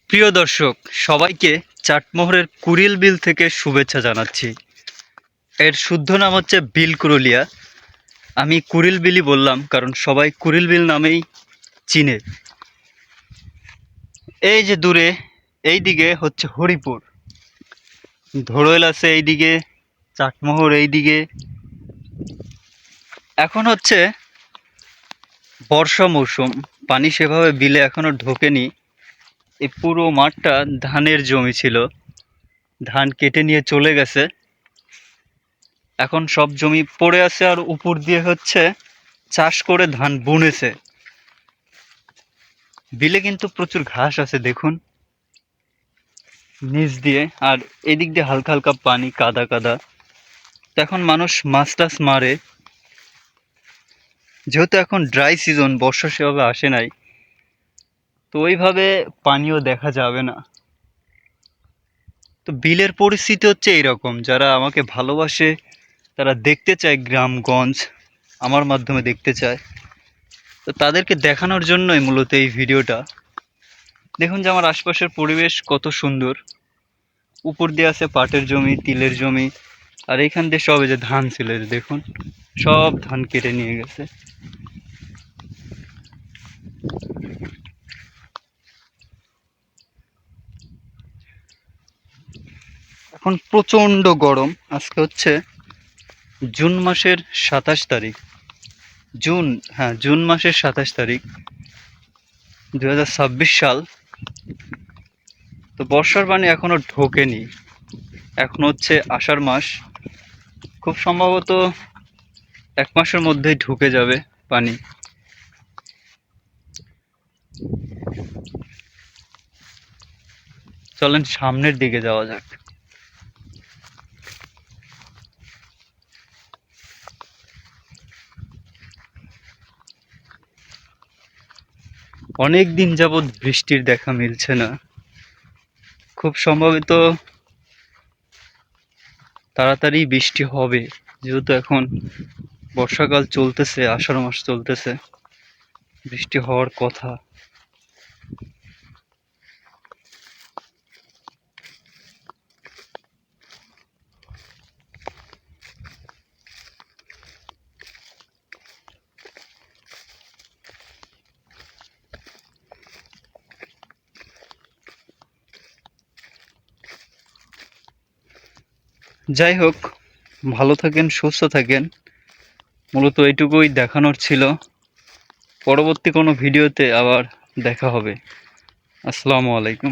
প্রিয় দর্শক, সবাইকে চাটমোহরের কুড়িল বিল থেকে শুভেচ্ছা জানাচ্ছি। এর শুদ্ধ নাম হচ্ছে বিল কুরুলিয়া। আমি কুড়িল বিলই বললাম কারণ সবাই কুড়িল বিল নামেই চিনে। এই যে দূরে এই দিকে হচ্ছে হরিপুর, ধড়ইল আছে এইদিকে, চাটমোহর এইদিকে। এখন হচ্ছে বর্ষা মৌসুম, পানি সেভাবে বিলে এখনো ঢোকেনি। এই পুরো মাঠটা ধানের জমি ছিল, ধান কেটে নিয়ে চলে গেছে। এখন সব জমি পড়ে আছে আর উপর দিয়ে হচ্ছে চাষ করে ধান বুনেছে। বিলে কিন্তু প্রচুর ঘাস আছে দেখুন নিচ দিয়ে, আর এদিক দিয়ে হালকা হালকা পানি, কাদা কাদা। তো এখন মানুষ মাছ টাছ মারে, যেহেতু এখন ড্রাই সিজন, বর্ষা সেভাবে আসে নাই, তো ওইভাবে পানিও দেখা যাবে না। তো বিলের পরিস্থিতি হচ্ছে এইরকম, যারা আমাকে ভালোবাসে তারা দেখতে চায় গ্রামগঞ্জ, আমার মাধ্যমে দেখতে চায়, তো তাদেরকে দেখানোর জন্যই মূলত এই ভিডিওটা। দেখুন যে আমার আশপাশের পরিবেশ কত সুন্দর। উপর দিয়ে আছে পাটের জমি, তিলের জমি, আর এইখান দিয়ে সব এই যে ধান ছিল, এই যে দেখুন সব ধান কেটে নিয়ে গেছে। এখন প্রচন্ড গরম। আজকে হচ্ছে জুন মাসের 27 তারিখ। জুন, হ্যাঁ জুন মাসের 27 তারিখ, 2026 সাল। তো বর্ষার পানি এখনো ঢোকেনি, এখন হচ্ছে আষাঢ় মাস। খুব সম্ভবত 1 মাসের মধ্যেই ঢুকে যাবে পানি। চলেন সামনের দিকে যাওয়া যাক। অনেক দিন যাবৎ বৃষ্টির দেখা মিলছে না। খুব সম্ভবত তাড়াতাড়ি বৃষ্টি হবে, যেহেতু এখন বর্ষাকাল চলতেছে, আষাঢ় মাস চলতেছে, বৃষ্টি হওয়ার কথা। যাই হোক, ভালো থাকেন, সুস্থ থাকেন। মূলত এইটুকুই দেখানোর ছিল। পরবর্তী কোনো ভিডিওতে আবার দেখা হবে। আসসালামু আলাইকুম।